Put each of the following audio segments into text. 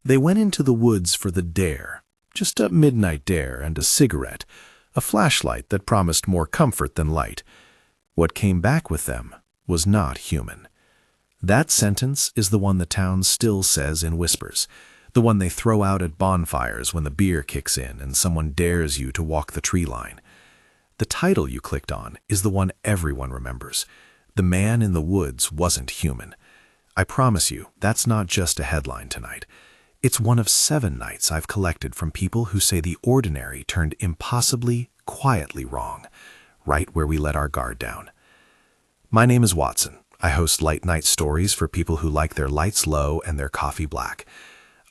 They went into the woods for the dare, just a midnight dare and a cigarette, a flashlight that promised more comfort than light. What came back with them was not human. That sentence is the one the town still says in whispers, the one they throw out at bonfires when the beer kicks in and someone dares you to walk the tree line. The title you clicked on is the one everyone remembers. The man in the woods wasn't human. I promise you, that's not just a headline tonight. It's one of 7 nights I've collected from people who say the ordinary turned impossibly, quietly wrong, right where we let our guard down. My name is Watson. I host late night stories for people who like their lights low and their coffee black.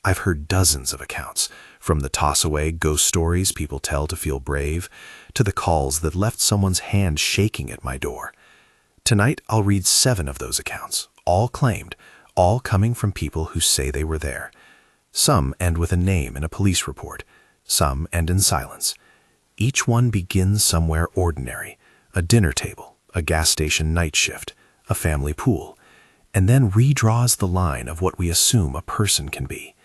I've heard dozens of accounts, from the toss-away ghost stories people tell to feel brave, to the calls that left someone's hand shaking at my door. Tonight, I'll read 7 of those accounts, all claimed, all coming from people who say they were there. Some end with a name in a police report, some end in silence. Each one begins somewhere ordinary, a dinner table, a gas station night shift, a family pool, and then redraws the line of what we assume a person can be.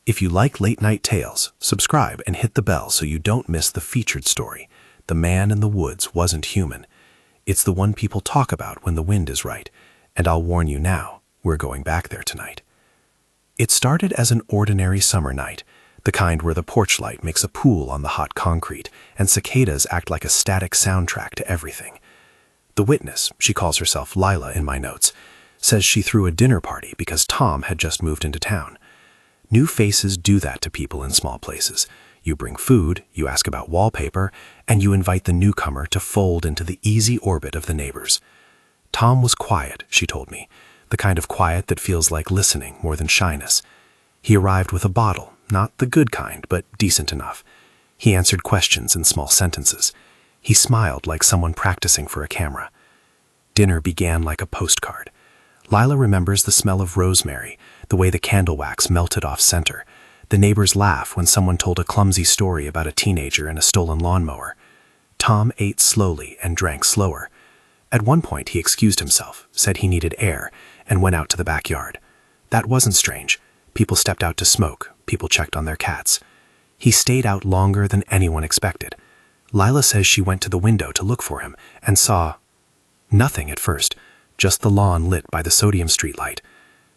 If you like late-night tales, subscribe and hit the bell so you don't miss the featured story. The man in the woods wasn't human. It's the one people talk about when the wind is right, and I'll warn you now, we're going back there tonight. It started as an ordinary summer night, the kind where the porch light makes a pool on the hot concrete and cicadas act like a static soundtrack to everything. The witness, she calls herself Lila in my notes, says she threw a dinner party because Tom had just moved into town. New faces do that to people in small places. You bring food, you ask about wallpaper, and you invite the newcomer to fold into the easy orbit of the neighbors. Tom was quiet, she told me, the kind of quiet that feels like listening more than shyness. He arrived with a bottle, not the good kind, but decent enough. He answered questions in small sentences. He smiled like someone practicing for a camera. Dinner began like a postcard. Lila remembers the smell of rosemary, the way the candle wax melted off center, the neighbor's laugh when someone told a clumsy story about a teenager and a stolen lawnmower. Tom ate slowly and drank slower. At one point he excused himself, said he needed air, and went out to the backyard. That wasn't strange. People stepped out to smoke, people checked on their cats. He stayed out longer than anyone expected. Lila says she went to the window to look for him and saw nothing at first, just the lawn lit by the sodium streetlight.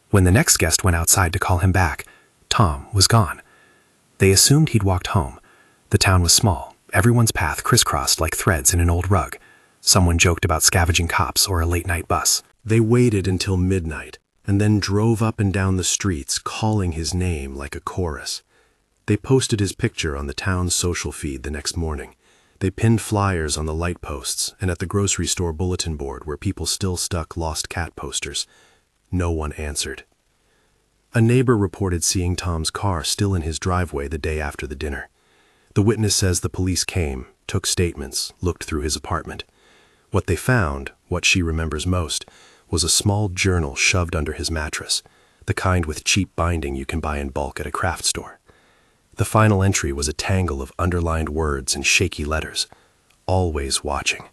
When the next guest went outside to call him back, Tom was gone. They assumed he'd walked home. The town was small, everyone's path crisscrossed like threads in an old rug. Someone joked about scavenging cops or a late-night bus. They waited until midnight and then drove up and down the streets calling his name like a chorus. They posted his picture on the town's social feed the next morning. They pinned flyers on the light posts and at the grocery store bulletin board where people still stuck lost cat posters. No one answered. A neighbor reported seeing Tom's car still in his driveway the day after the dinner. The witness says the police came, took statements, looked through his apartment. What they found, what she remembers most, was a small journal shoved under his mattress, the kind with cheap binding you can buy in bulk at a craft store. The final entry was a tangle of underlined words and shaky letters, always watching.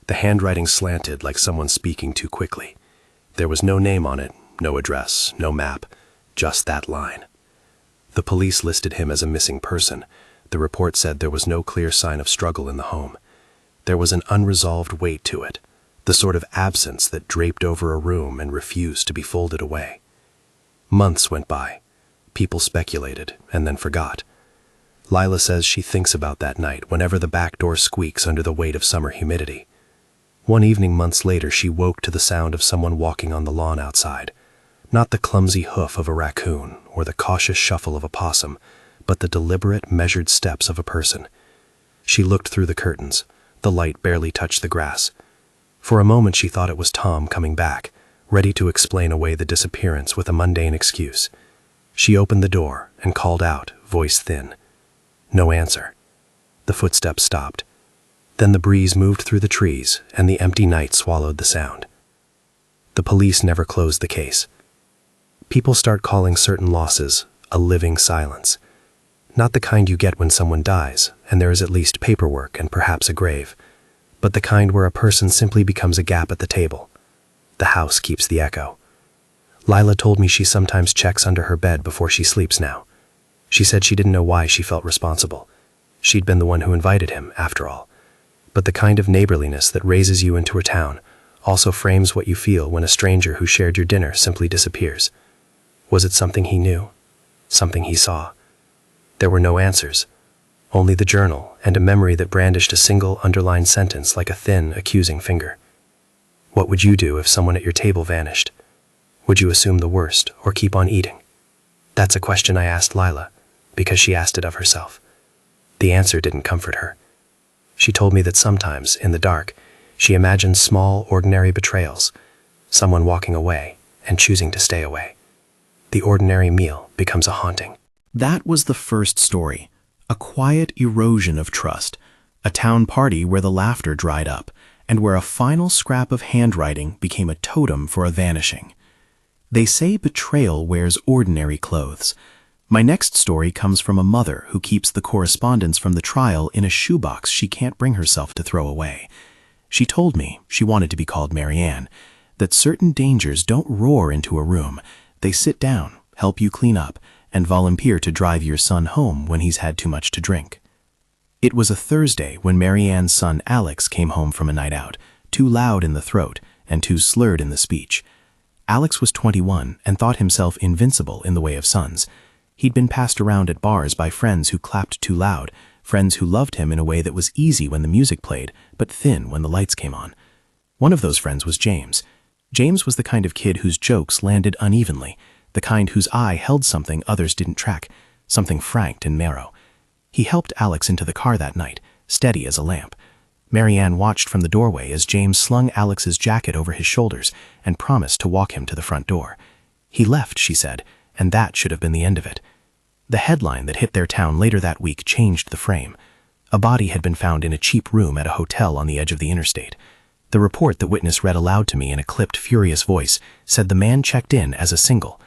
The handwriting slanted like someone speaking too quickly. There was no name on it, no address, no map, just that line. The police listed him as a missing person. The report said there was no clear sign of struggle in the home. There was an unresolved weight to it, the sort of absence that draped over a room and refused to be folded away. Months went by. People speculated and then forgot. Lila says she thinks about that night whenever the back door squeaks under the weight of summer humidity. One evening months later, she woke to the sound of someone walking on the lawn outside. Not the clumsy hoof of a raccoon or the cautious shuffle of a possum, but the deliberate, measured steps of a person. She looked through the curtains. The light barely touched the grass. For a moment she thought it was Tom coming back, ready to explain away the disappearance with a mundane excuse. She opened the door and called out, voice thin. No answer. The footsteps stopped. Then the breeze moved through the trees and the empty night swallowed the sound. The police never closed the case. People start calling certain losses a living silence. Not the kind you get when someone dies, and there is at least paperwork and perhaps a grave, but the kind where a person simply becomes a gap at the table. The house keeps the echo. Lila told me she sometimes checks under her bed before she sleeps now. She said she didn't know why she felt responsible. She'd been the one who invited him, after all. But the kind of neighborliness that raises you into a town also frames what you feel when a stranger who shared your dinner simply disappears. Was it something he knew? Something he saw? There were no answers, only the journal and a memory that brandished a single underlined sentence like a thin, accusing finger. What would you do if someone at your table vanished? Would you assume the worst or keep on eating? That's a question I asked Lila, because she asked it of herself. The answer didn't comfort her. She told me that sometimes, in the dark, she imagined small, ordinary betrayals, someone walking away and choosing to stay away. The ordinary meal becomes a haunting. That was the first story, a quiet erosion of trust, a town party where the laughter dried up, and where a final scrap of handwriting became a totem for a vanishing. They say betrayal wears ordinary clothes. My next story comes from a mother who keeps the correspondence from the trial in a shoebox she can't bring herself to throw away. She told me, she wanted to be called Marianne, that certain dangers don't roar into a room. They sit down, help you clean up, and volunteer to drive your son home when he's had too much to drink. It was a Thursday when Marianne's son Alex came home from a night out, too loud in the throat and too slurred in the speech. Alex was 21 and thought himself invincible in the way of sons. He'd been passed around at bars by friends who clapped too loud, friends who loved him in a way that was easy when the music played, but thin when the lights came on. One of those friends was James. James was the kind of kid whose jokes landed unevenly, the kind whose eye held something others didn't track, something franked and narrow. He helped Alex into the car that night, steady as a lamp. Marianne watched from the doorway as James slung Alex's jacket over his shoulders and promised to walk him to the front door. He left, she said, and that should have been the end of it. The headline that hit their town later that week changed the frame. A body had been found in a cheap room at a hotel on the edge of the interstate. The report the witness read aloud to me in a clipped, furious voice said the man checked in as a single.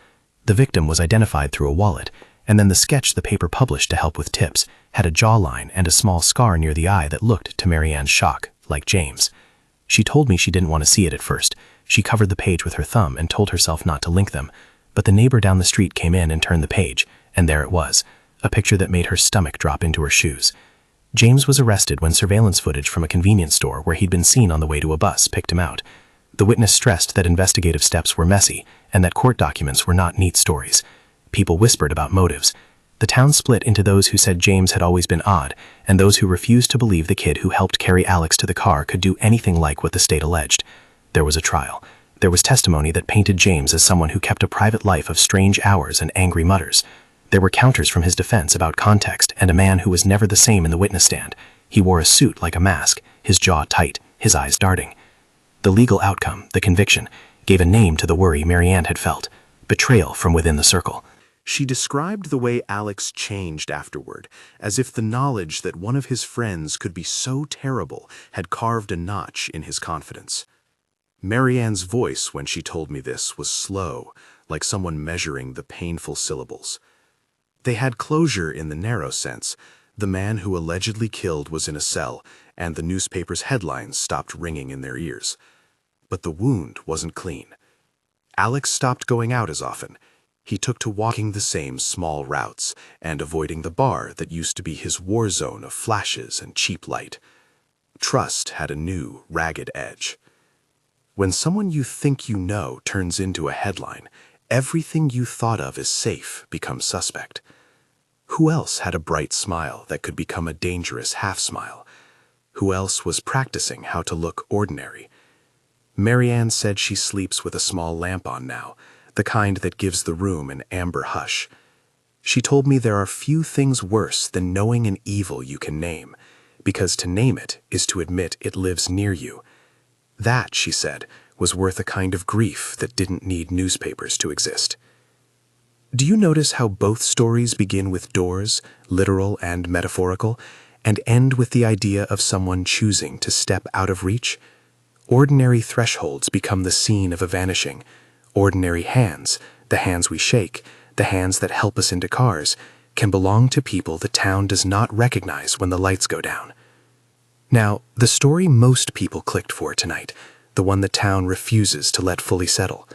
The victim was identified through a wallet, and then the sketch the paper published to help with tips had a jawline and a small scar near the eye that looked, to Marianne's shock, like James. She told me she didn't want to see it at first. She covered the page with her thumb and told herself not to link them. But the neighbor down the street came in and turned the page, and there it was, a picture that made her stomach drop into her shoes. James was arrested when surveillance footage from a convenience store where he'd been seen on the way to a bus picked him out. The witness stressed that investigative steps were messy and that court documents were not neat stories. People whispered about motives. The town split into those who said James had always been odd and those who refused to believe the kid who helped carry Alex to the car could do anything like what the state alleged. There was a trial. There was testimony that painted James as someone who kept a private life of strange hours and angry mutters. There were counters from his defense about context and a man who was never the same in the witness stand. He wore a suit like a mask, his jaw tight, his eyes darting. The legal outcome, the conviction, gave a name to the worry Marianne had felt. Betrayal from within the circle. She described the way Alex changed afterward, as if the knowledge that one of his friends could be so terrible had carved a notch in his confidence. Marianne's voice when she told me this was slow, like someone measuring the painful syllables. They had closure in the narrow sense. The man who allegedly killed was in a cell, and the newspaper's headlines stopped ringing in their ears. But the wound wasn't clean. Alex stopped going out as often. He took to walking the same small routes and avoiding the bar that used to be his war zone of flashes and cheap light. Trust had a new, ragged edge. When someone you think you know turns into a headline, everything you thought of as safe becomes suspect. Who else had a bright smile that could become a dangerous half-smile? Who else was practicing how to look ordinary? Marianne said she sleeps with a small lamp on now, the kind that gives the room an amber hush. She told me there are few things worse than knowing an evil you can name, because to name it is to admit it lives near you. That, she said, was worth a kind of grief that didn't need newspapers to exist. Do you notice how both stories begin with doors, literal and metaphorical, and end with the idea of someone choosing to step out of reach? Ordinary thresholds become the scene of a vanishing. Ordinary hands, the hands we shake, the hands that help us into cars, can belong to people the town does not recognize when the lights go down. Now, the story most people clicked for tonight, the one the town refuses to let fully settle,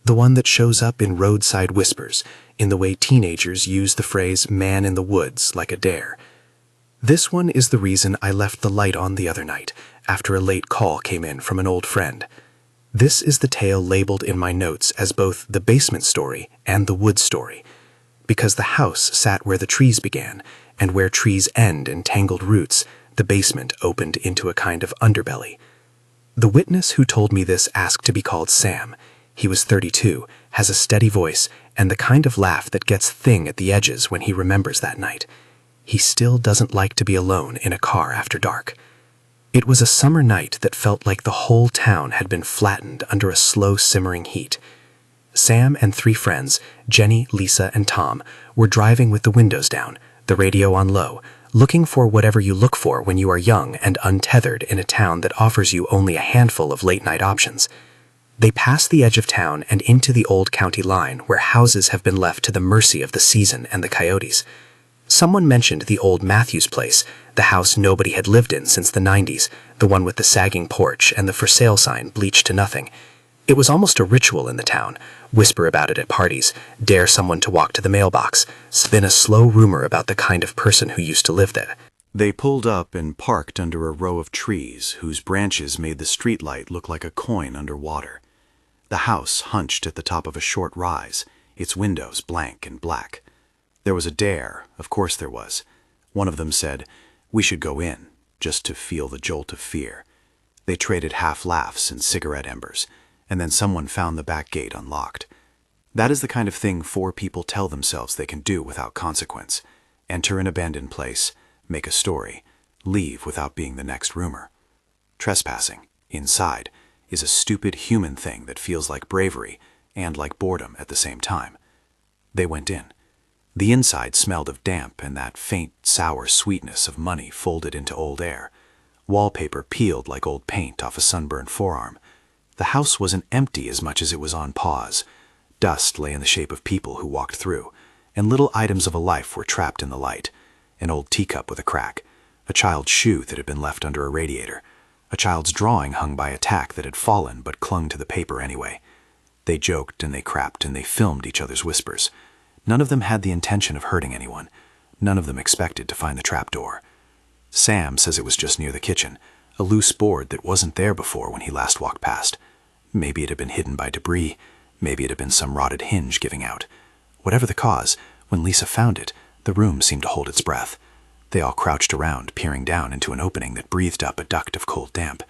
The one that shows up in roadside whispers, in the way teenagers use the phrase man in the woods like a dare. This one is the reason I left the light on the other night, after a late call came in from an old friend. This is the tale labeled in my notes as both the basement story and the wood story, because the house sat where the trees began, and where trees end in tangled roots, the basement opened into a kind of underbelly. The witness who told me this asked to be called Sam. He was 32, has a steady voice, and the kind of laugh that gets thin at the edges when he remembers that night. He still doesn't like to be alone in a car after dark. It was a summer night that felt like the whole town had been flattened under a slow simmering heat. Sam and 3 friends, Jenny, Lisa, and Tom, were driving with the windows down, the radio on low, looking for whatever you look for when you are young and untethered in a town that offers you only a handful of late-night options. They passed the edge of town and into the old county line where houses have been left to the mercy of the season and the coyotes. Someone mentioned the old Matthews place, the house nobody had lived in since the 90s, the one with the sagging porch and the for sale sign bleached to nothing. It was almost a ritual in the town. Whisper about it at parties, dare someone to walk to the mailbox, spin a slow rumor about the kind of person who used to live there. They pulled up and parked under a row of trees whose branches made the streetlight look like a coin under water. The house hunched at the top of a short rise, its windows blank and black. There was a dare, of course there was. One of them said, "We should go in, just to feel the jolt of fear." They traded half-laughs and cigarette embers, and then someone found the back gate unlocked. That is the kind of thing 4 people tell themselves they can do without consequence. Enter an abandoned place, make a story, leave without being the next rumor. Trespassing, inside, is a stupid human thing that feels like bravery and like boredom at the same time. They went in. The inside smelled of damp and that faint, sour sweetness of money folded into old air. Wallpaper peeled like old paint off a sunburned forearm. The house wasn't empty as much as it was on pause. Dust lay in the shape of people who walked through, and little items of a life were trapped in the light. An old teacup with a crack, a child's shoe that had been left under a radiator, a child's drawing hung by a tack that had fallen but clung to the paper anyway. They joked and they crapped and they filmed each other's whispers. None of them had the intention of hurting anyone. None of them expected to find the trapdoor. Sam says it was just near the kitchen, a loose board that wasn't there before when he last walked past. Maybe it had been hidden by debris. Maybe it had been some rotted hinge giving out. Whatever the cause, when Lisa found it, the room seemed to hold its breath. They all crouched around, peering down into an opening that breathed up a duct of cold damp.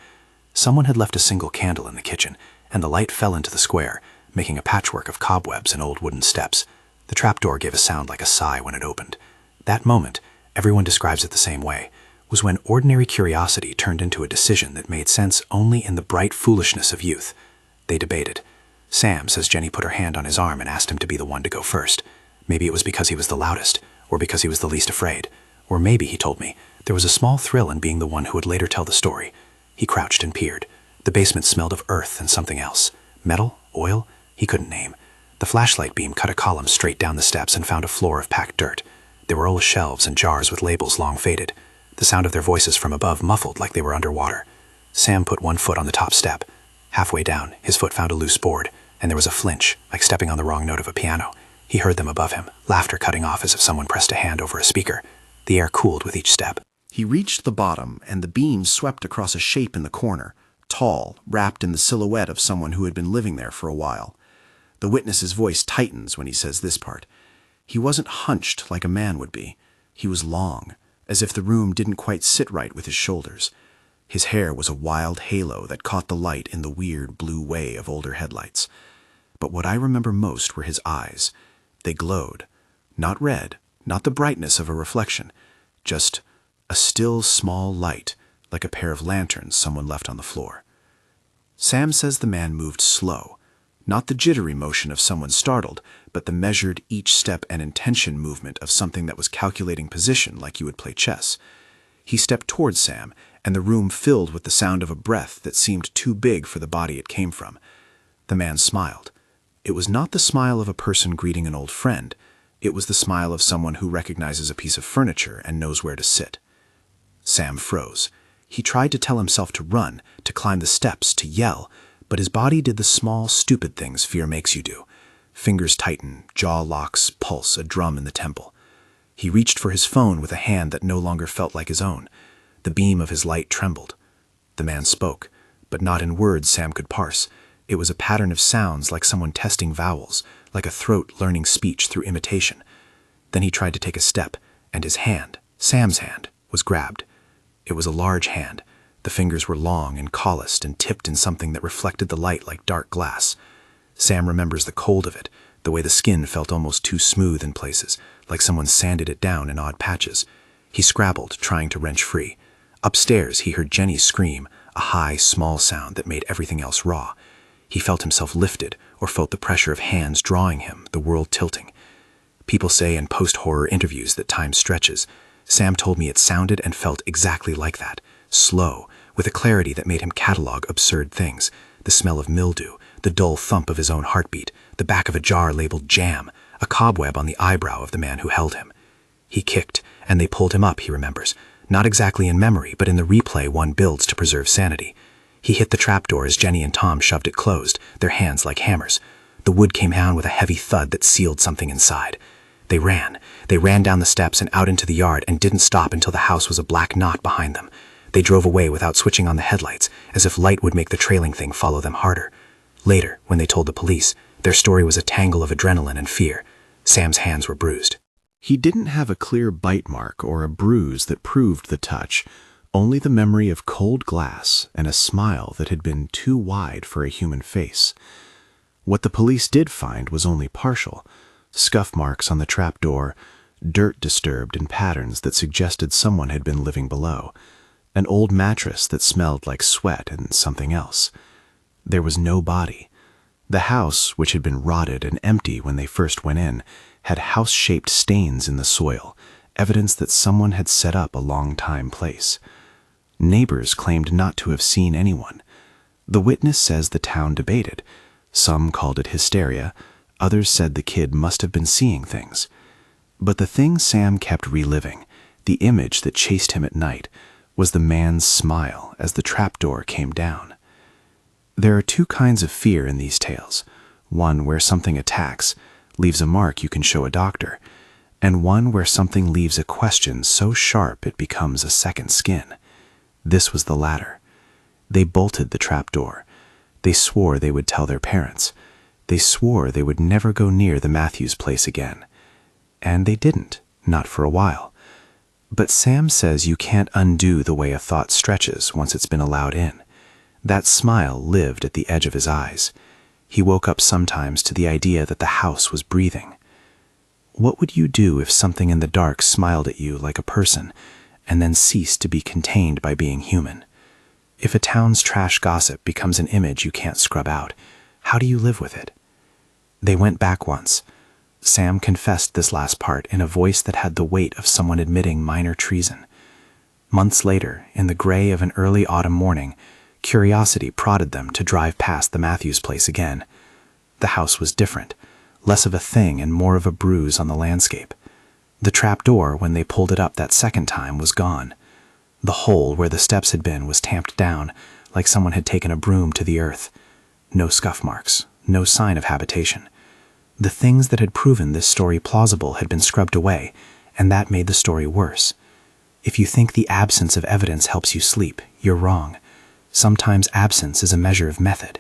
Someone had left a single candle in the kitchen, and the light fell into the square, making a patchwork of cobwebs and old wooden steps. The trapdoor gave a sound like a sigh when it opened. That moment, everyone describes it the same way, was when ordinary curiosity turned into a decision that made sense only in the bright foolishness of youth. They debated. Sam says Jenny put her hand on his arm and asked him to be the one to go first. Maybe it was because he was the loudest, or because he was the least afraid. Or maybe, he told me, there was a small thrill in being the one who would later tell the story. He crouched and peered. The basement smelled of earth and something else. Metal? Oil? He couldn't name. The flashlight beam cut a column straight down the steps and found a floor of packed dirt. There were old shelves and jars with labels long faded. The sound of their voices from above muffled like they were underwater. Sam put one foot on the top step. Halfway down, his foot found a loose board, and there was a flinch, like stepping on the wrong note of a piano. He heard them above him, laughter cutting off as if someone pressed a hand over a speaker. The air cooled with each step. He reached the bottom, and the beam swept across a shape in the corner, tall, wrapped in the silhouette of someone who had been living there for a while. The witness's voice tightens when he says this part. He wasn't hunched like a man would be. He was long, as if the room didn't quite sit right with his shoulders. His hair was a wild halo that caught the light in the weird blue way of older headlights. But what I remember most were his eyes. They glowed. Not red, not the brightness of a reflection, just a still small light, like a pair of lanterns someone left on the floor. Sam says the man moved slow, not the jittery motion of someone startled, but the measured each step and intention movement of something that was calculating position like you would play chess. He stepped towards Sam, and the room filled with the sound of a breath that seemed too big for the body it came from. The man smiled. It was not the smile of a person greeting an old friend. It was the smile of someone who recognizes a piece of furniture and knows where to sit. Sam froze. He tried to tell himself to run, to climb the steps, to yell, but his body did the small, stupid things fear makes you do. Fingers tighten, jaw locks, pulse, a drum in the temple. He reached for his phone with a hand that no longer felt like his own. The beam of his light trembled. The man spoke, but not in words Sam could parse. It was a pattern of sounds like someone testing vowels, like a throat learning speech through imitation. Then he tried to take a step, and his hand, Sam's hand, was grabbed. It was a large hand. The fingers were long and calloused and tipped in something that reflected the light like dark glass. Sam remembers the cold of it, the way the skin felt almost too smooth in places, like someone sanded it down in odd patches. He scrabbled, trying to wrench free. Upstairs, he heard Jenny scream, a high, small sound that made everything else raw. He felt himself lifted, or felt the pressure of hands drawing him, the world tilting. People say in post-horror interviews that time stretches. Sam told me it sounded and felt exactly like that, slow, with a clarity that made him catalog absurd things, the smell of mildew, the dull thump of his own heartbeat, the back of a jar labeled jam, a cobweb on the eyebrow of the man who held him. He kicked, and they pulled him up, he remembers, not exactly in memory, but in the replay one builds to preserve sanity. He hit the trapdoor as Jenny and Tom shoved it closed, their hands like hammers. The wood came down with a heavy thud that sealed something inside. They ran down the steps and out into the yard and didn't stop until the house was a black knot behind them. They drove away without switching on the headlights, as if light would make the trailing thing follow them harder. Later, when they told the police, their story was a tangle of adrenaline and fear. Sam's hands were bruised. He didn't have a clear bite mark or a bruise that proved the touch, only the memory of cold glass and a smile that had been too wide for a human face. What the police did find was only partial. Scuff marks on the trapdoor, dirt disturbed in patterns that suggested someone had been living below, an old mattress that smelled like sweat and something else. There was no body. The house, which had been rotted and empty when they first went in, had house-shaped stains in the soil, evidence that someone had set up a long-time place. Neighbors claimed not to have seen anyone. The witness says the town debated. Some called it hysteria, others said the kid must have been seeing things. But the thing Sam kept reliving, the image that chased him at night, was the man's smile as the trapdoor came down. There are two kinds of fear in these tales, one where something attacks, leaves a mark you can show a doctor, and one where something leaves a question so sharp it becomes a second skin. This was the latter. They bolted the trapdoor. They swore they would tell their parents. They swore they would never go near the Matthews place again. And they didn't, not for a while. But Sam says you can't undo the way a thought stretches once it's been allowed in. That smile lived at the edge of his eyes. He woke up sometimes to the idea that the house was breathing. What would you do if something in the dark smiled at you like a person and then ceased to be contained by being human? If a town's trash gossip becomes an image you can't scrub out, how do you live with it? They went back once. Sam confessed this last part in a voice that had the weight of someone admitting minor treason. Months later, in the gray of an early autumn morning, curiosity prodded them to drive past the Matthews place again. The house was different, less of a thing and more of a bruise on the landscape. The trapdoor, when they pulled it up that second time, was gone. The hole where the steps had been was tamped down, like someone had taken a broom to the earth. No scuff marks, no sign of habitation. The things that had proven this story plausible had been scrubbed away, and that made the story worse. If you think the absence of evidence helps you sleep, you're wrong. Sometimes absence is a measure of method.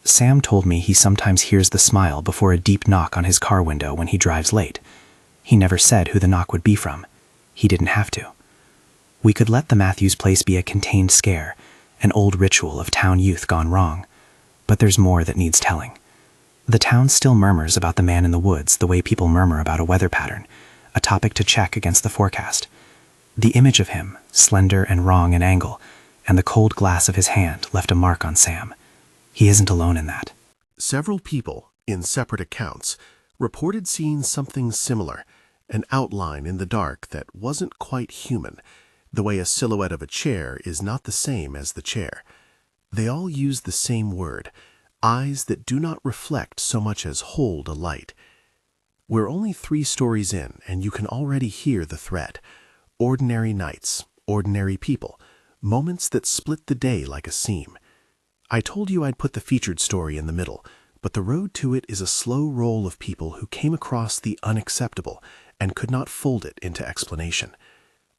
Sam told me he sometimes hears the smile before a deep knock on his car window when he drives late. He never said who the knock would be from. He didn't have to. We could let the Matthews place be a contained scare, an old ritual of town youth gone wrong. But there's more that needs telling. The town still murmurs about the man in the woods the way people murmur about a weather pattern, a topic to check against the forecast. The image of him, slender and wrong in angle, and the cold glass of his hand left a mark on Sam. He isn't alone in that. Several people, in separate accounts, reported seeing something similar, an outline in the dark that wasn't quite human, the way a silhouette of a chair is not the same as the chair. They all used the same word, eyes that do not reflect so much as hold a light. We're only 3 stories in, and you can already hear the thread. Ordinary nights, ordinary people, moments that split the day like a seam. I told you I'd put the featured story in the middle, but the road to it is a slow roll of people who came across the unacceptable and could not fold it into explanation.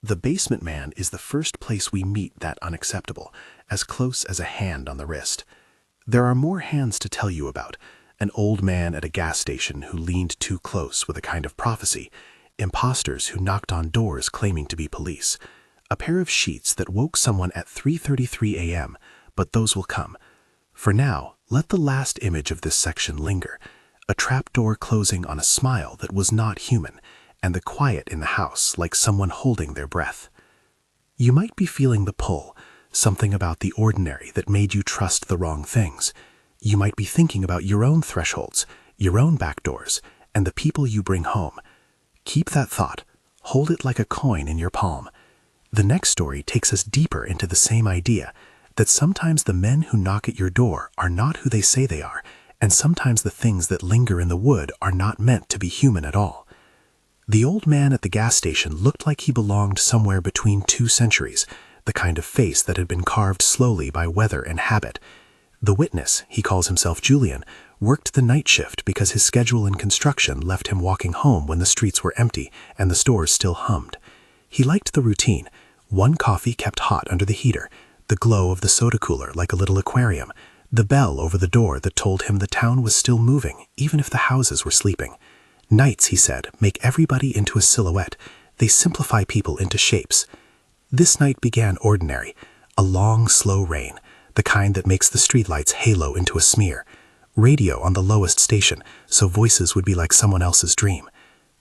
The basement man is the first place we meet that unacceptable, as close as a hand on the wrist. There are more hands to tell you about: an old man at a gas station who leaned too close with a kind of prophecy, imposters who knocked on doors claiming to be police, a pair of sheets that woke someone at 3:33 a.m., but those will come. For now, let the last image of this section linger: a trapdoor closing on a smile that was not human, and the quiet in the house like someone holding their breath. You might be feeling the pull, something about the ordinary that made you trust the wrong things. You might be thinking about your own thresholds, your own back doors, and the people you bring home. Keep that thought. Hold it like a coin in your palm. The next story takes us deeper into the same idea, that sometimes the men who knock at your door are not who they say they are, and sometimes the things that linger in the wood are not meant to be human at all. The old man at the gas station looked like he belonged somewhere between 2 centuries, the kind of face that had been carved slowly by weather and habit. The witness, he calls himself Julian, worked the night shift because his schedule in construction left him walking home when the streets were empty and the stores still hummed. He liked the routine: 1 coffee kept hot under the heater, the glow of the soda cooler like a little aquarium, the bell over the door that told him the town was still moving, even if the houses were sleeping. Nights, he said, make everybody into a silhouette. They simplify people into shapes. This night began ordinary: a long, slow rain, the kind that makes the streetlights halo into a smear. Radio on the lowest station, so voices would be like someone else's dream.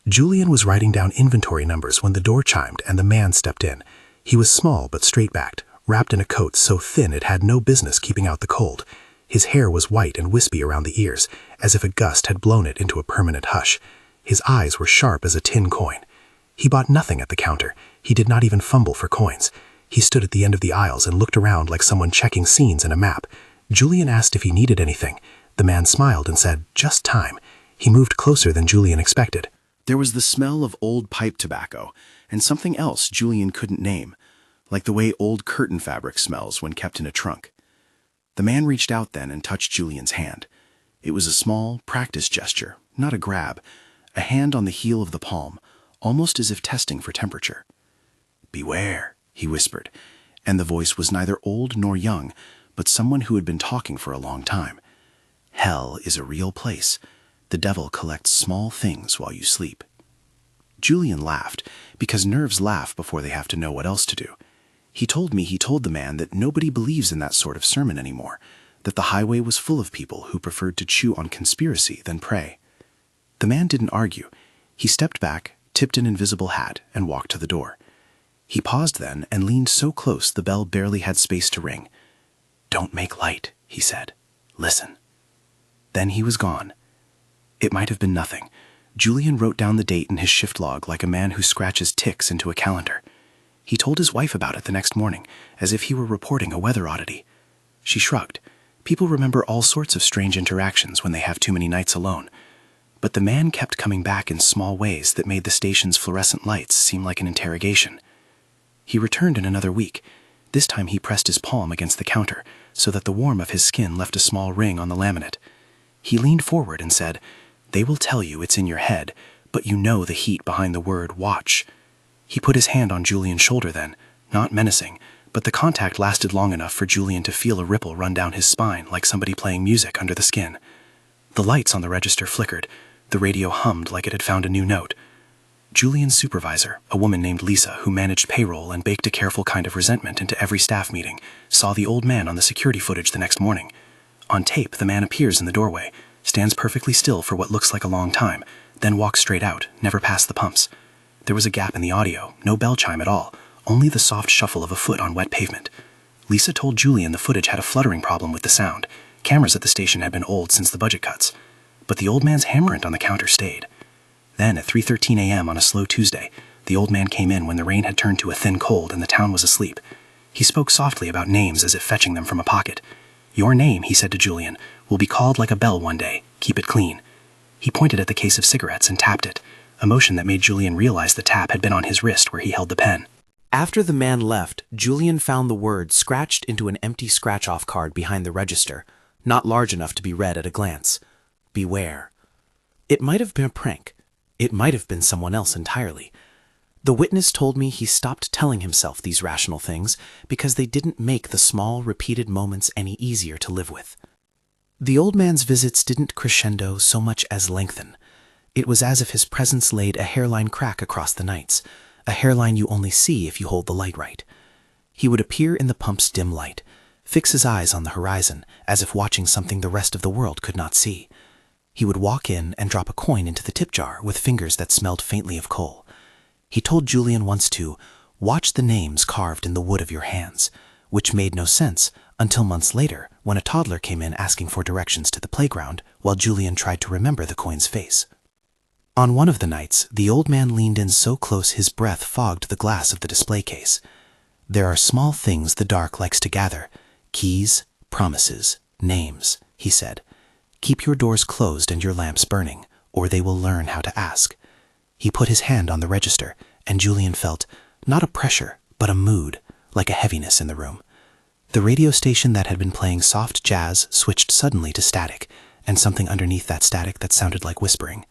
Julian was writing down inventory numbers when the door chimed and the man stepped in. He was small but straight-backed, wrapped in a coat so thin it had no business keeping out the cold. His hair was white and wispy around the ears, as if a gust had blown it into a permanent hush. His eyes were sharp as a tin coin. He bought nothing at the counter. He did not even fumble for coins. He stood at the end of the aisles and looked around like someone checking scenes in a map. Julian asked if he needed anything. The man smiled and said, "Just time." He moved closer than Julian expected. There was the smell of old pipe tobacco, and something else Julian couldn't name, like the way old curtain fabric smells when kept in a trunk. The man reached out then and touched Julian's hand. It was a small, practiced gesture, not a grab, a hand on the heel of the palm, almost as if testing for temperature. "Beware," he whispered, and the voice was neither old nor young, but someone who had been talking for a long time. "Hell is a real place. The devil collects small things while you sleep." Julian laughed, because nerves laugh before they have to know what else to do. He told the man that nobody believes in that sort of sermon anymore, that the highway was full of people who preferred to chew on conspiracy than pray. The man didn't argue. He stepped back, tipped an invisible hat, and walked to the door. He paused then and leaned so close the bell barely had space to ring. "Don't make light," he said. "Listen." Then he was gone. It might have been nothing. Julian wrote down the date in his shift log like a man who scratches ticks into a calendar. He told his wife about it the next morning, as if he were reporting a weather oddity. She shrugged. People remember all sorts of strange interactions when they have too many nights alone. But the man kept coming back in small ways that made the station's fluorescent lights seem like an interrogation. He returned in another week. This time he pressed his palm against the counter, so that the warmth of his skin left a small ring on the laminate. He leaned forward and said, "They will tell you it's in your head, but you know the heat behind the word watch." He put his hand on Julian's shoulder then, not menacing, but the contact lasted long enough for Julian to feel a ripple run down his spine like somebody playing music under the skin. The lights on the register flickered. The radio hummed like it had found a new note. Julian's supervisor, a woman named Lisa who managed payroll and baked a careful kind of resentment into every staff meeting, saw the old man on the security footage the next morning. On tape, the man appears in the doorway, stands perfectly still for what looks like a long time, then walks straight out, never past the pumps. There was a gap in the audio, no bell chime at all, only the soft shuffle of a foot on wet pavement. Lisa told Julian the footage had a fluttering problem with the sound. Cameras at the station had been old since the budget cuts. But the old man's handprint on the counter stayed. Then, at 3:13 a.m. on a slow Tuesday, the old man came in when the rain had turned to a thin cold and the town was asleep. He spoke softly about names as if fetching them from a pocket. "Your name," he said to Julian, "will be called like a bell one day. Keep it clean." He pointed at the case of cigarettes and tapped it, a motion that made Julian realize the tap had been on his wrist where he held the pen. After the man left, Julian found the word scratched into an empty scratch-off card behind the register, not large enough to be read at a glance. Beware. It might have been a prank. It might have been someone else entirely. The witness told me he stopped telling himself these rational things because they didn't make the small, repeated moments any easier to live with. The old man's visits didn't crescendo so much as lengthen. It was as if his presence laid a hairline crack across the nights, a hairline you only see if you hold the light right. He would appear in the pump's dim light, fix his eyes on the horizon as if watching something the rest of the world could not see. He would walk in and drop a coin into the tip jar with fingers that smelled faintly of coal. He told Julian once to watch the names carved in the wood of your hands, which made no sense until months later when a toddler came in asking for directions to the playground while Julian tried to remember the coin's face. On one of the nights, the old man leaned in so close his breath fogged the glass of the display case. There are small things the dark likes to gather: keys, promises, names, he said. Keep your doors closed and your lamps burning, or they will learn how to ask. He put his hand on the register, and Julian felt, not a pressure, but a mood, like a heaviness in the room. The radio station that had been playing soft jazz switched suddenly to static, and something underneath that static that sounded like whispering.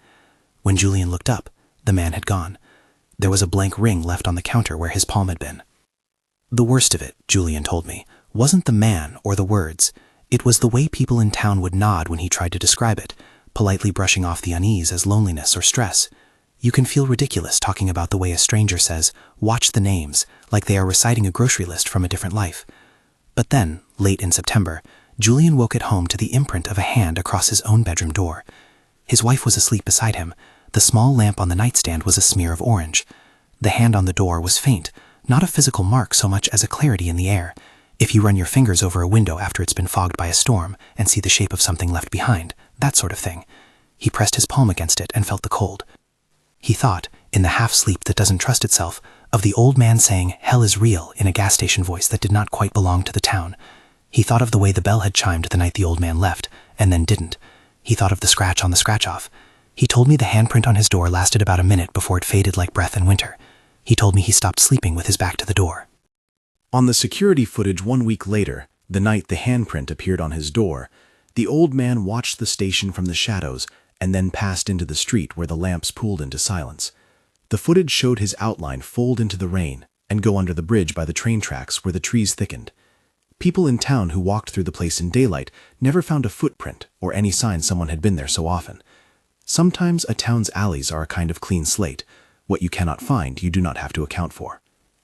When Julian looked up, the man had gone. There was a blank ring left on the counter where his palm had been. The worst of it, Julian told me, wasn't the man or the words. It was the way people in town would nod when he tried to describe it, politely brushing off the unease as loneliness or stress. You can feel ridiculous talking about the way a stranger says, "Watch the names," like they are reciting a grocery list from a different life. But then, late in September, Julian woke at home to the imprint of a hand across his own bedroom door. His wife was asleep beside him. The small lamp on the nightstand was a smear of orange. The hand on the door was faint, not a physical mark so much as a clarity in the air. If you run your fingers over a window after it's been fogged by a storm and see the shape of something left behind, that sort of thing. He pressed his palm against it and felt the cold. He thought, in the half-sleep that doesn't trust itself, of the old man saying, "Hell is real," in a gas station voice that did not quite belong to the town. He thought of the way the bell had chimed the night the old man left, and then didn't. He thought of the scratch on the scratch-off. He told me the handprint on his door lasted about a minute before it faded like breath in winter. He told me he stopped sleeping with his back to the door. On the security footage 1 week later, the night the handprint appeared on his door, the old man watched the station from the shadows and then passed into the street where the lamps pooled into silence. The footage showed his outline fold into the rain and go under the bridge by the train tracks where the trees thickened. People in town who walked through the place in daylight never found a footprint or any sign someone had been there so often. Sometimes a town's alleys are a kind of clean slate. What you cannot find, you do not have to account for.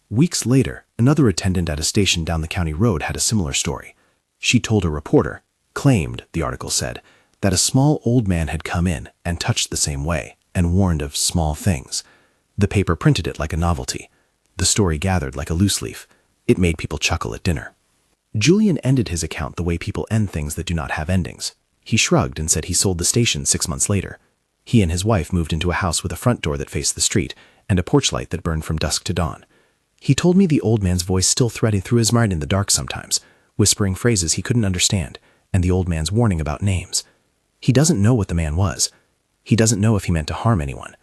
Weeks later, another attendant at a station down the county road had a similar story. She told a reporter, claimed, the article said, that a small old man had come in and touched the same way and warned of small things. The paper printed it like a novelty. The story gathered like a loose leaf. It made people chuckle at dinner. Julian ended his account the way people end things that do not have endings. He shrugged and said he sold the station 6 months later. He and his wife moved into a house with a front door that faced the street and a porch light that burned from dusk to dawn. He told me the old man's voice still threaded through his mind in the dark sometimes, whispering phrases he couldn't understand, and the old man's warning about names. He doesn't know what the man was. He doesn't know if he meant to harm anyone.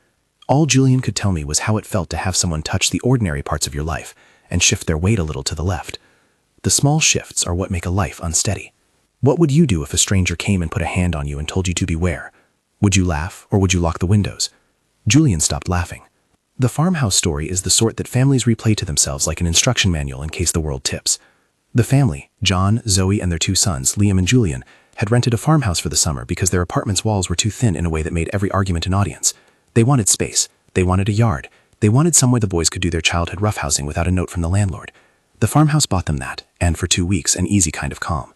All Julian could tell me was how it felt to have someone touch the ordinary parts of your life and shift their weight a little to the left. The small shifts are what make a life unsteady. What would you do if a stranger came and put a hand on you and told you to beware? Would you laugh, or would you lock the windows? Julian stopped laughing. The farmhouse story is the sort that families replay to themselves like an instruction manual in case the world tips. The family, John, Zoe, and their 2 sons, Liam and Julian, had rented a farmhouse for the summer because their apartment's walls were too thin in a way that made every argument an audience. They wanted space. They wanted a yard. They wanted somewhere the boys could do their childhood roughhousing without a note from the landlord. The farmhouse bought them that, and for 2 weeks, an easy kind of calm.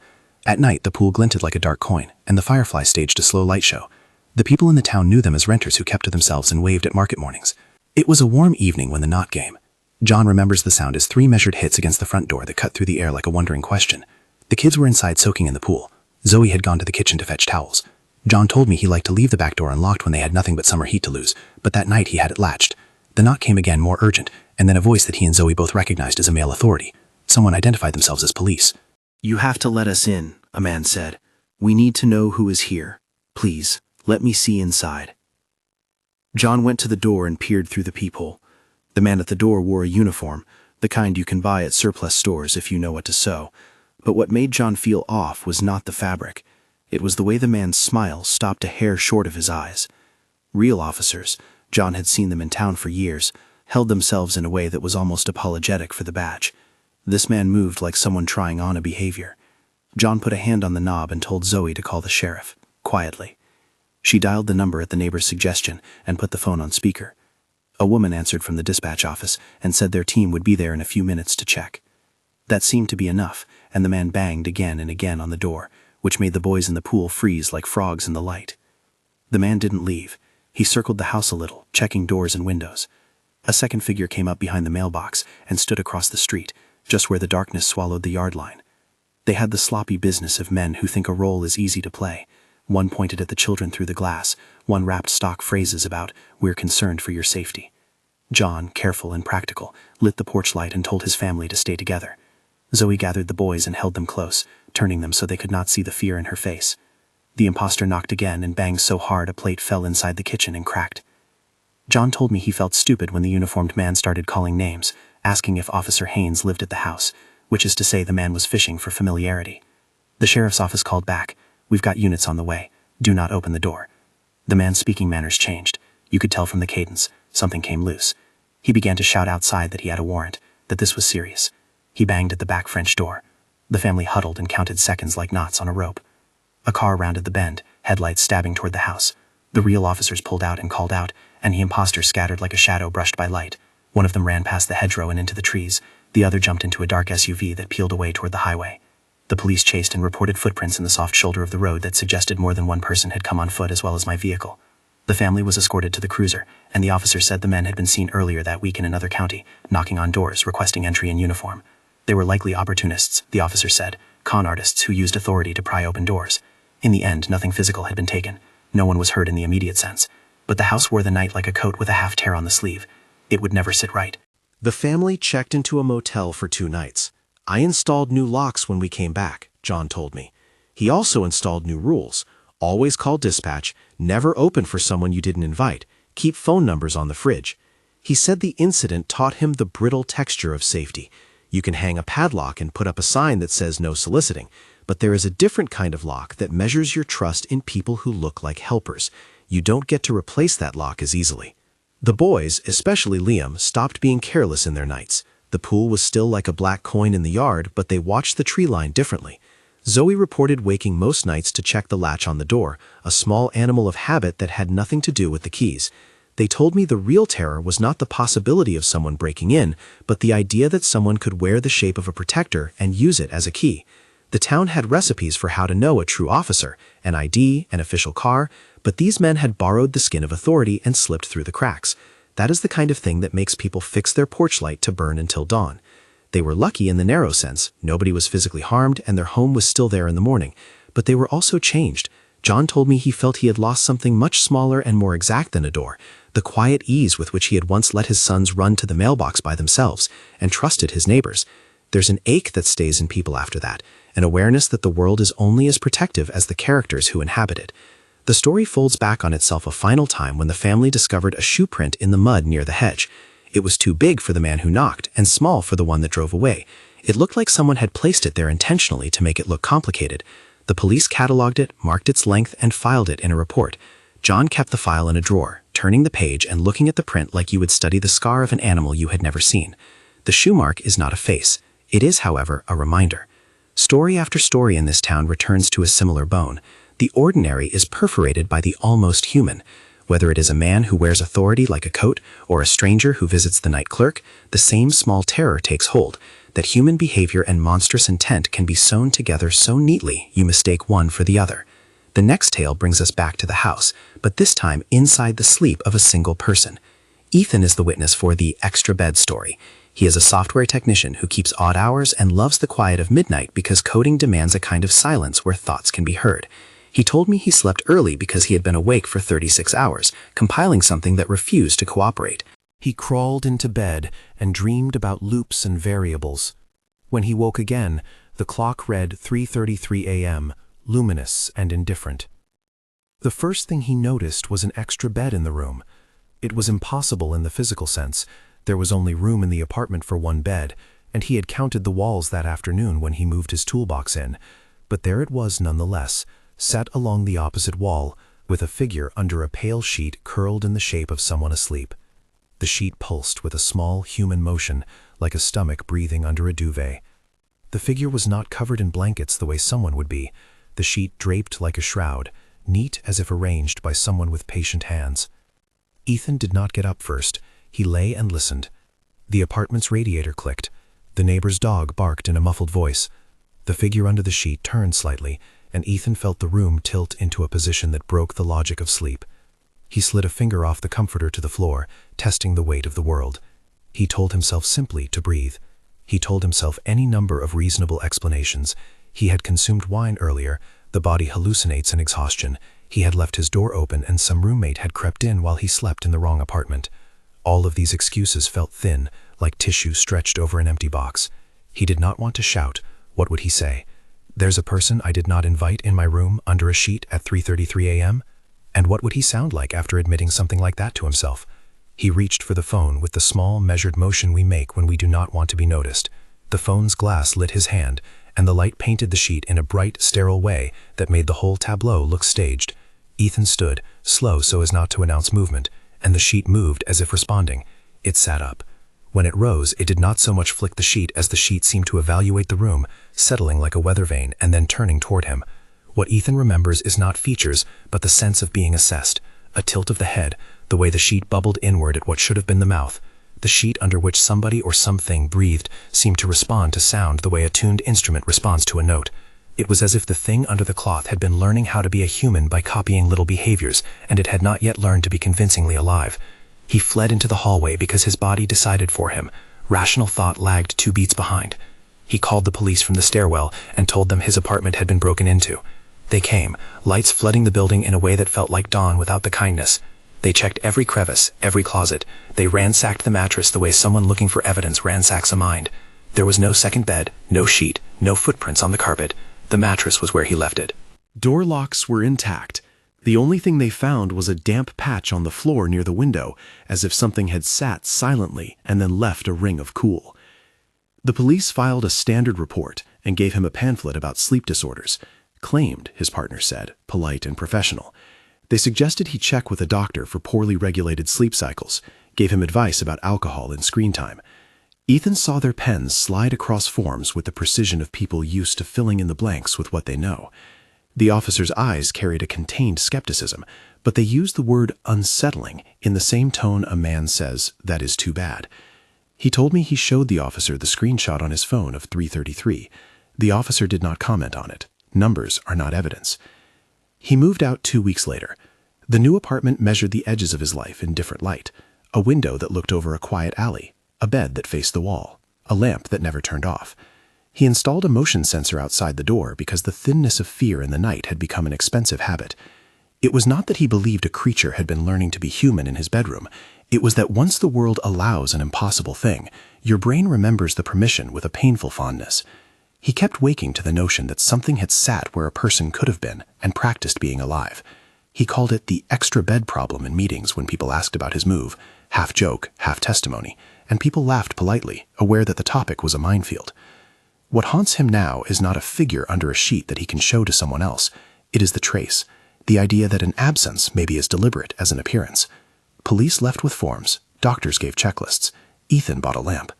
At night, the pool glinted like a dark coin, and the fireflies staged a slow light show. The people in the town knew them as renters who kept to themselves and waved at market mornings. It was a warm evening when the knot came. John remembers the sound as 3 measured hits against the front door that cut through the air like a wondering question. The kids were inside soaking in the pool. Zoe had gone to the kitchen to fetch towels. John told me he liked to leave the back door unlocked when they had nothing but summer heat to lose, but that night he had it latched. The knock came again, more urgent, and then a voice that he and Zoe both recognized as a male authority. Someone identified themselves as police. "You have to let us in," a man said. "We need to know who is here. Please, let me see inside." John went to the door and peered through the peephole. The man at the door wore a uniform, the kind you can buy at surplus stores if you know what to sew. But what made John feel off was not the fabric. It was the way the man's smile stopped a hair short of his eyes. Real officers, John had seen them in town for years, held themselves in a way that was almost apologetic for the badge. This man moved like someone trying on a behavior. John put a hand on the knob and told Zoe to call the sheriff, quietly. She dialed the number at the neighbor's suggestion and put the phone on speaker. A woman answered from the dispatch office and said their team would be there in a few minutes to check. That seemed to be enough, and the man banged again and again on the door, which made the boys in the pool freeze like frogs in the light. The man didn't leave. He circled the house a little, checking doors and windows. A second figure came up behind the mailbox and stood across the street, just where the darkness swallowed the yard line. They had the sloppy business of men who think a role is easy to play. One pointed at the children through the glass, one rapped stock phrases about, "We're concerned for your safety." John, careful and practical, lit the porch light and told his family to stay together. Zoe gathered the boys and held them close, turning them so they could not see the fear in her face. The imposter knocked again and banged so hard a plate fell inside the kitchen and cracked. John told me he felt stupid when the uniformed man started calling names, asking if Officer Haynes lived at the house, which is to say the man was fishing for familiarity. The sheriff's office called back, "We've got units on the way. Do not open the door." The man's speaking manners changed. You could tell from the cadence. Something came loose. He began to shout outside that he had a warrant, that this was serious. He banged at the back French door. The family huddled and counted seconds like knots on a rope. A car rounded the bend, headlights stabbing toward the house. The real officers pulled out and called out, and the imposter scattered like a shadow brushed by light. One of them ran past the hedgerow and into the trees. The other jumped into a dark SUV that peeled away toward the highway. The police chased and reported footprints in the soft shoulder of the road that suggested more than one person had come on foot as well as my vehicle. The family was escorted to the cruiser, and the officer said the men had been seen earlier that week in another county, knocking on doors, requesting entry in uniform. They were likely opportunists, the officer said, con artists who used authority to pry open doors. In the end, nothing physical had been taken. No one was hurt in the immediate sense. But the house wore the night like a coat with a half tear on the sleeve. It would never sit right. The family checked into a motel for 2 nights. I installed new locks when we came back, John told me. He also installed new rules. Always call dispatch, never open for someone you didn't invite, keep phone numbers on the fridge. He said the incident taught him the brittle texture of safety. You can hang a padlock and put up a sign that says no soliciting, but there is a different kind of lock that measures your trust in people who look like helpers. You don't get to replace that lock as easily. The boys, especially Liam, stopped being careless in their nights. The pool was still like a black coin in the yard, but they watched the tree line differently. Zoe reported waking most nights to check the latch on the door, a small animal of habit that had nothing to do with the keys. They told me the real terror was not the possibility of someone breaking in, but the idea that someone could wear the shape of a protector and use it as a key. The town had recipes for how to know a true officer, an ID, an official car, but these men had borrowed the skin of authority and slipped through the cracks. That is the kind of thing that makes people fix their porch light to burn until dawn. They were lucky in the narrow sense. Nobody was physically harmed and their home was still there in the morning. But they were also changed. John told me he felt he had lost something much smaller and more exact than a door, the quiet ease with which he had once let his sons run to the mailbox by themselves and trusted his neighbors. There's an ache that stays in people after that, an awareness that the world is only as protective as the characters who inhabit it. The story folds back on itself a final time when the family discovered a shoe print in the mud near the hedge. It was too big for the man who knocked and small for the one that drove away. It looked like someone had placed it there intentionally to make it look complicated. The police cataloged it, marked its length, and filed it in a report. John kept the file in a drawer, turning the page and looking at the print like you would study the scar of an animal you had never seen. The shoe mark is not a face. It is, however, a reminder. Story after story in this town returns to a similar bone. The ordinary is perforated by the almost human. Whether it is a man who wears authority like a coat or a stranger who visits the night clerk, the same small terror takes hold, that human behavior and monstrous intent can be sewn together so neatly you mistake one for the other. The next tale brings us back to the house, but this time inside the sleep of a single person. Ethan is the witness for the extra bed story. He is a software technician who keeps odd hours and loves the quiet of midnight because coding demands a kind of silence where thoughts can be heard. He told me he slept early because he had been awake for 36 hours, compiling something that refused to cooperate. He crawled into bed and dreamed about loops and variables. When he woke again, the clock read 3:33 a.m., luminous and indifferent. The first thing he noticed was an extra bed in the room. It was impossible in the physical sense. There was only room in the apartment for one bed, and he had counted the walls that afternoon when he moved his toolbox in. But there it was nonetheless, set along the opposite wall, with a figure under a pale sheet curled in the shape of someone asleep. The sheet pulsed with a small human motion, like a stomach breathing under a duvet. The figure was not covered in blankets the way someone would be, the sheet draped like a shroud, neat as if arranged by someone with patient hands. Ethan did not get up first. He lay and listened. The apartment's radiator clicked. The neighbor's dog barked in a muffled voice. The figure under the sheet turned slightly, and Ethan felt the room tilt into a position that broke the logic of sleep. He slid a finger off the comforter to the floor, testing the weight of the world. He told himself simply to breathe. He told himself any number of reasonable explanations. He had consumed wine earlier, the body hallucinates in exhaustion. He had left his door open and some roommate had crept in while he slept in the wrong apartment. All of these excuses felt thin, like tissue stretched over an empty box. He did not want to shout. What would he say? There's a person I did not invite in my room under a sheet at 3:33 a.m.? And what would he sound like after admitting something like that to himself? He reached for the phone with the small, measured motion we make when we do not want to be noticed. The phone's glass lit his hand, and the light painted the sheet in a bright, sterile way that made the whole tableau look staged. Ethan stood, slow so as not to announce movement, and the sheet moved as if responding. It sat up. When it rose, it did not so much flick the sheet as the sheet seemed to evaluate the room, settling like a weather vane and then turning toward him. What Ethan remembers is not features, but the sense of being assessed. A tilt of the head, the way the sheet bubbled inward at what should have been the mouth. The sheet under which somebody or something breathed seemed to respond to sound the way a tuned instrument responds to a note. It was as if the thing under the cloth had been learning how to be a human by copying little behaviors, and it had not yet learned to be convincingly alive. He fled into the hallway because his body decided for him. Rational thought lagged 2 beats behind. He called the police from the stairwell and told them his apartment had been broken into. They came, lights flooding the building in a way that felt like dawn without the kindness. They checked every crevice, every closet. They ransacked the mattress the way someone looking for evidence ransacks a mind. There was no second bed, no sheet, no footprints on the carpet. The mattress was where he left it. Door locks were intact. The only thing they found was a damp patch on the floor near the window, as if something had sat silently and then left a ring of cool. The police filed a standard report and gave him a pamphlet about sleep disorders. Claimed, his partner said, polite and professional. They suggested he check with a doctor for poorly regulated sleep cycles, gave him advice about alcohol and screen time. Ethan saw their pens slide across forms with the precision of people used to filling in the blanks with what they know. The officer's eyes carried a contained skepticism, but they used the word unsettling in the same tone a man says, "That is too bad." He told me he showed the officer the screenshot on his phone of 3:33. The officer did not comment on it. Numbers are not evidence. He moved out 2 weeks later. The new apartment measured the edges of his life in different light. A window that looked over a quiet alley, a bed that faced the wall, a lamp that never turned off. He installed a motion sensor outside the door because the thinness of fear in the night had become an expensive habit. It was not that he believed a creature had been learning to be human in his bedroom. It was that once the world allows an impossible thing, your brain remembers the permission with a painful fondness. He kept waking to the notion that something had sat where a person could have been and practiced being alive. He called it the extra bed problem in meetings when people asked about his move, half joke, half testimony, and people laughed politely, aware that the topic was a minefield. What haunts him now is not a figure under a sheet that he can show to someone else. It is the trace, the idea that an absence may be as deliberate as an appearance. Police left with forms, doctors gave checklists, Ethan bought a lamp.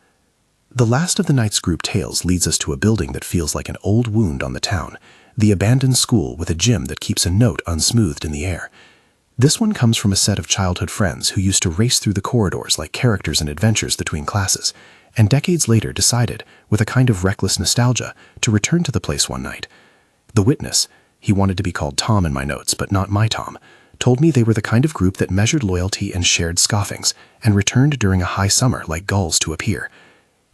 The last of the night's group tales leads us to a building that feels like an old wound on the town, the abandoned school with a gym that keeps a note unsmoothed in the air. This one comes from a set of childhood friends who used to race through the corridors like characters in adventures between classes, and decades later decided, with a kind of reckless nostalgia, to return to the place one night. The witness, he wanted to be called Tom in my notes, but not my Tom, told me they were the kind of group that measured loyalty and shared scoffings, and returned during a high summer like gulls to a pier.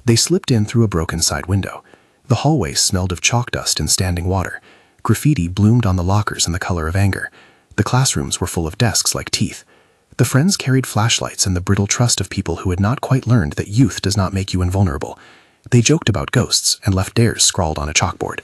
They slipped in through a broken side window. The hallway smelled of chalk dust and standing water. Graffiti bloomed on the lockers in the color of anger. The classrooms were full of desks like teeth. The friends carried flashlights and the brittle trust of people who had not quite learned that youth does not make you invulnerable. They joked about ghosts and left dares scrawled on a chalkboard.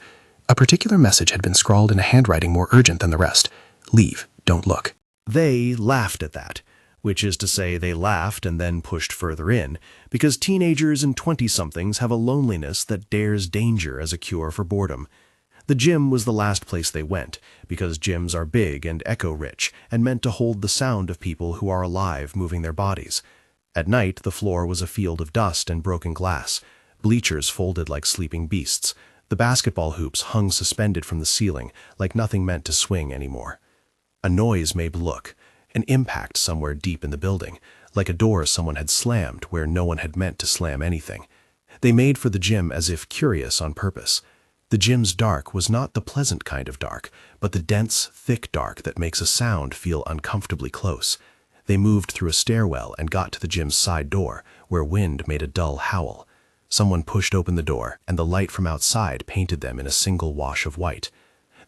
A particular message had been scrawled in a handwriting more urgent than the rest. Leave, don't look. They laughed at that. which is to say they laughed and then pushed further in, because teenagers and 20-somethings have a loneliness that dares danger as a cure for boredom. The gym was the last place they went, because gyms are big and echo-rich and meant to hold the sound of people who are alive moving their bodies. At night, the floor was a field of dust and broken glass, bleachers folded like sleeping beasts. The basketball hoops hung suspended from the ceiling like nothing meant to swing anymore. A noise made look, an impact somewhere deep in the building, like a door someone had slammed where no one had meant to slam anything. They made for the gym as if curious on purpose. The gym's dark was not the pleasant kind of dark, but the dense, thick dark that makes a sound feel uncomfortably close. They moved through a stairwell and got to the gym's side door, where wind made a dull howl. Someone pushed open the door, and the light from outside painted them in a single wash of white.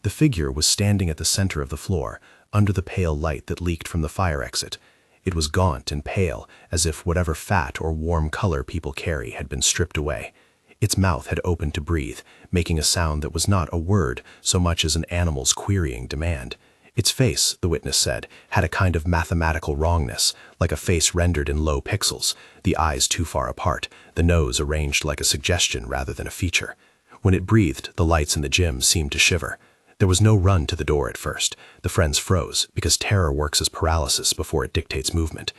The figure was standing at the center of the floor, under the pale light that leaked from the fire exit. It was gaunt and pale, as if whatever fat or warm color people carry had been stripped away. Its mouth had opened to breathe, making a sound that was not a word so much as an animal's querying demand. Its face, the witness said, had a kind of mathematical wrongness, like a face rendered in low pixels, the eyes too far apart, the nose arranged like a suggestion rather than a feature. When it breathed, the lights in the gym seemed to shiver. There was no run to the door at first. The friends froze, because terror works as paralysis before it dictates movement.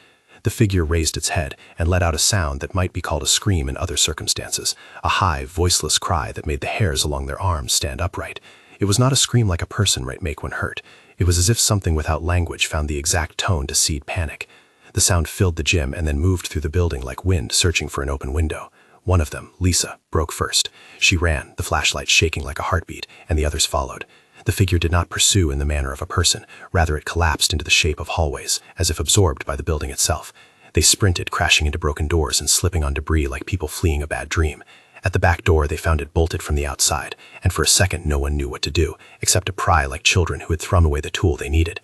The figure raised its head and let out a sound that might be called a scream in other circumstances, a high, voiceless cry that made the hairs along their arms stand upright. It was not a scream like a person might make when hurt. It was as if something without language found the exact tone to seed panic. The sound filled the gym and then moved through the building like wind searching for an open window. One of them, Lisa, broke first. She ran, the flashlight shaking like a heartbeat, and the others followed. The figure did not pursue in the manner of a person. Rather, it collapsed into the shape of hallways, as if absorbed by the building itself. They sprinted, crashing into broken doors and slipping on debris like people fleeing a bad dream. At the back door, they found it bolted from the outside, and for a second no one knew what to do, except to pry like children who had thrown away the tool they needed.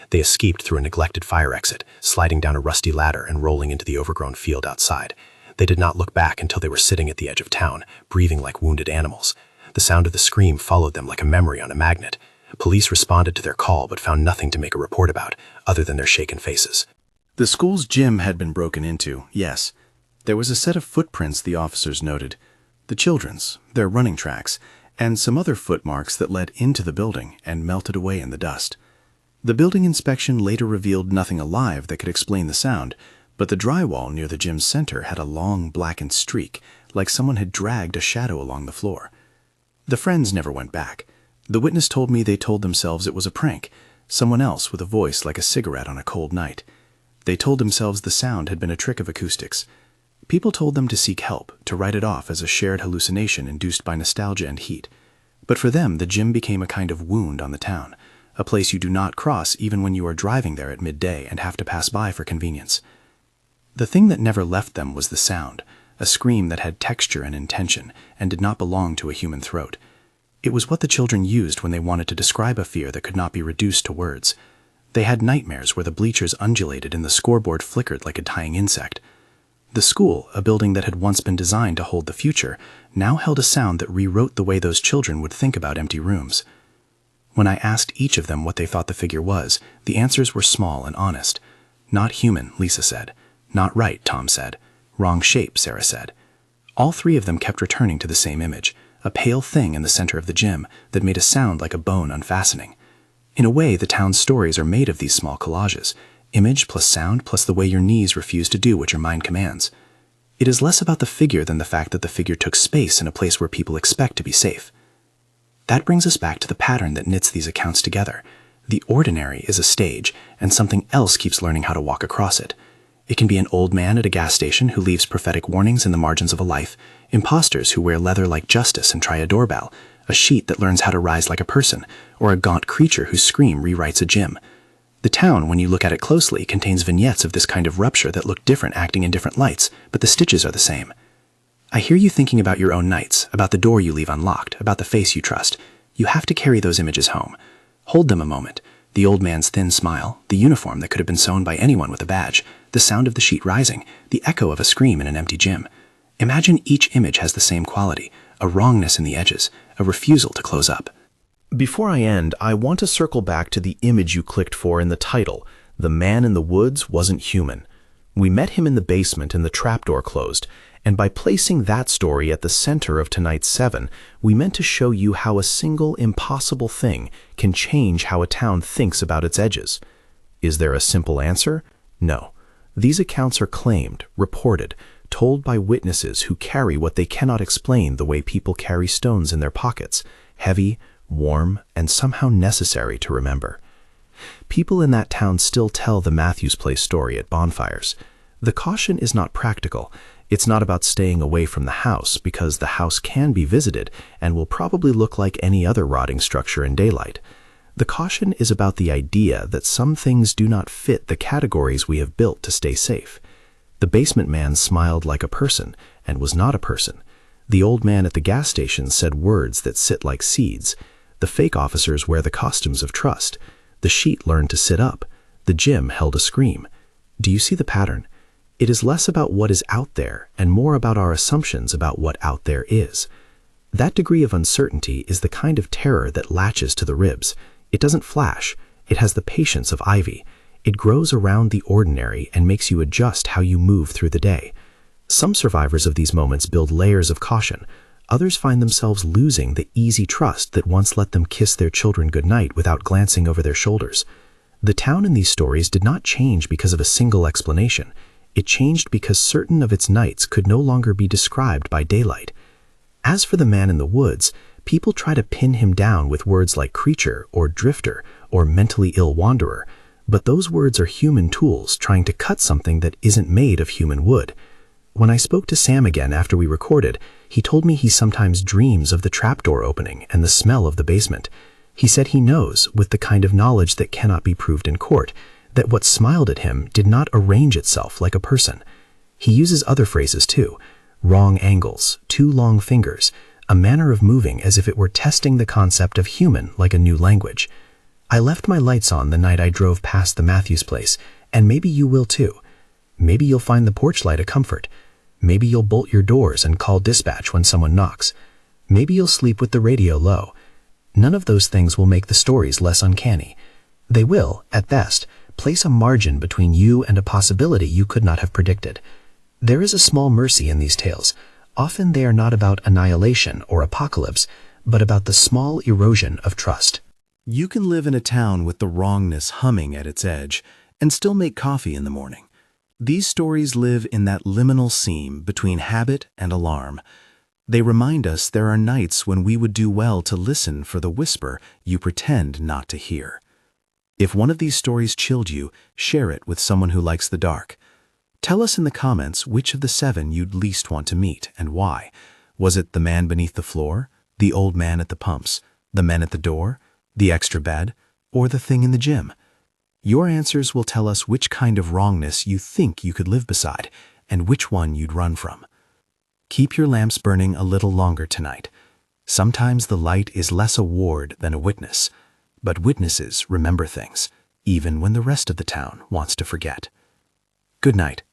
They escaped through a neglected fire exit, sliding down a rusty ladder and rolling into the overgrown field outside. They did not look back until they were sitting at the edge of town, breathing like wounded animals. The sound of the scream followed them like a memory on a magnet. Police responded to their call but found nothing to make a report about, other than their shaken faces. The school's gym had been broken into, yes. There was a set of footprints the officers noted. The children's, their running tracks, and some other footmarks that led into the building and melted away in the dust. The building inspection later revealed nothing alive that could explain the sound, but the drywall near the gym's center had a long blackened streak, like someone had dragged a shadow along the floor. The friends never went back. The witness told me they told themselves it was a prank, someone else with a voice like a cigarette on a cold night. They told themselves the sound had been a trick of acoustics. People told them to seek help, to write it off as a shared hallucination induced by nostalgia and heat. But for them, the gym became a kind of wound on the town, a place you do not cross even when you are driving there at midday and have to pass by for convenience. The thing that never left them was the sound, a scream that had texture and intention and did not belong to a human throat. It was what the children used when they wanted to describe a fear that could not be reduced to words. They had nightmares where the bleachers undulated and the scoreboard flickered like a dying insect. The school, a building that had once been designed to hold the future, now held a sound that rewrote the way those children would think about empty rooms. When I asked each of them what they thought the figure was, the answers were small and honest. Not human, Lisa said. Not right, Tom said. Wrong shape, Sarah said. All three of them kept returning to the same image, a pale thing in the center of the gym that made a sound like a bone unfastening. In a way, the town's stories are made of these small collages, image plus sound plus the way your knees refuse to do what your mind commands. It is less about the figure than the fact that the figure took space in a place where people expect to be safe. That brings us back to the pattern that knits these accounts together. The ordinary is a stage, and something else keeps learning how to walk across it. It can be an old man at a gas station who leaves prophetic warnings in the margins of a life, imposters who wear leather like justice and try a doorbell, a sheet that learns how to rise like a person, or a gaunt creature whose scream rewrites a gym. The town, when you look at it closely, contains vignettes of this kind of rupture that look different acting in different lights, but the stitches are the same. I hear you thinking about your own nights, about the door you leave unlocked, about the face you trust. You have to carry those images home. Hold them a moment. The old man's thin smile, the uniform that could have been sewn by anyone with a badge, the sound of the sheet rising, the echo of a scream in an empty gym. Imagine each image has the same quality, a wrongness in the edges, a refusal to close up. Before I end, I want to circle back to the image you clicked for in the title, The man in the woods wasn't human. We met him in the basement and the trapdoor closed, and by placing that story at the center of tonight's 7, we meant to show you how a single impossible thing can change how a town thinks about its edges. Is there a simple answer? No. These accounts are claimed, reported, told by witnesses who carry what they cannot explain the way people carry stones in their pockets, heavy, warm, and somehow necessary to remember. People in that town still tell the Matthews Place story at bonfires. The caution is not practical. It's not about staying away from the house, because the house can be visited and will probably look like any other rotting structure in daylight. The caution is about the idea that some things do not fit the categories we have built to stay safe. The basement man smiled like a person and was not a person. The old man at the gas station said words that sit like seeds. The fake officers wear the costumes of trust. The sheet learned to sit up. The gym held a scream. Do you see the pattern? It is less about what is out there and more about our assumptions about what out there is. That degree of uncertainty is the kind of terror that latches to the ribs. It doesn't flash. It has the patience of ivy. It grows around the ordinary and makes you adjust how you move through the day. Some survivors of these moments build layers of caution. Others find themselves losing the easy trust that once let them kiss their children goodnight without glancing over their shoulders. The town in these stories did not change because of a single explanation. It changed because certain of its nights could no longer be described by daylight. As for the man in the woods, people try to pin him down with words like creature or drifter or mentally ill wanderer, but those words are human tools trying to cut something that isn't made of human wood. When I spoke to Sam again after we recorded, he told me he sometimes dreams of the trapdoor opening and the smell of the basement. He said he knows, with the kind of knowledge that cannot be proved in court, that what smiled at him did not arrange itself like a person. He uses other phrases too: wrong angles, too long fingers, a manner of moving as if it were testing the concept of human like a new language. I left my lights on the night I drove past the Matthews Place, and maybe you will too. Maybe you'll find the porch light a comfort. Maybe you'll bolt your doors and call dispatch when someone knocks. Maybe you'll sleep with the radio low. None of those things will make the stories less uncanny. They will, at best, place a margin between you and a possibility you could not have predicted. There is a small mercy in these tales. Often they are not about annihilation or apocalypse, but about the small erosion of trust. You can live in a town with the wrongness humming at its edge and still make coffee in the morning. These stories live in that liminal seam between habit and alarm. They remind us there are nights when we would do well to listen for the whisper you pretend not to hear. If one of these stories chilled you, share it with someone who likes the dark. Tell us in the comments which of the 7 you'd least want to meet and why. Was it the man beneath the floor, the old man at the pumps, the men at the door, the extra bed, or the thing in the gym? Your answers will tell us which kind of wrongness you think you could live beside and which one you'd run from. Keep your lamps burning a little longer tonight. Sometimes the light is less a ward than a witness, but witnesses remember things, even when the rest of the town wants to forget. Good night.